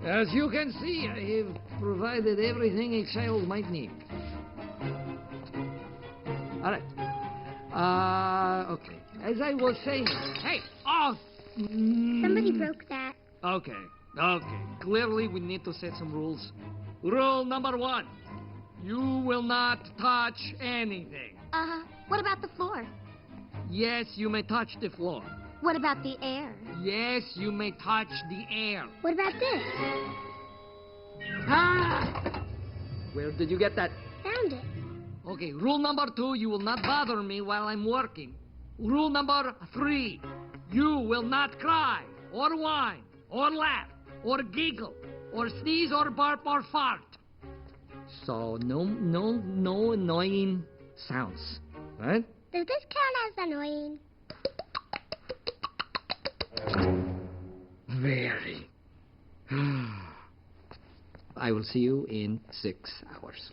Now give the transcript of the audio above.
As you can see, I have provided everything a child might need. All right. Okay. As I was saying... Hey! Oh! Somebody broke that. Okay. Clearly, we need to set some rules. Rule number 1. You will not touch anything. What about the floor? Yes, you may touch the floor. What about the air? Yes, you may touch the air. What about this? Ah! Where did you get that? Found it. Okay, rule number 2, you will not bother me while I'm working. Rule number 3, you will not cry, or whine, or laugh, or giggle, or sneeze, or burp, or fart. So, no annoying sounds, right? Does this count as annoying? Very. I will see you in 6 hours.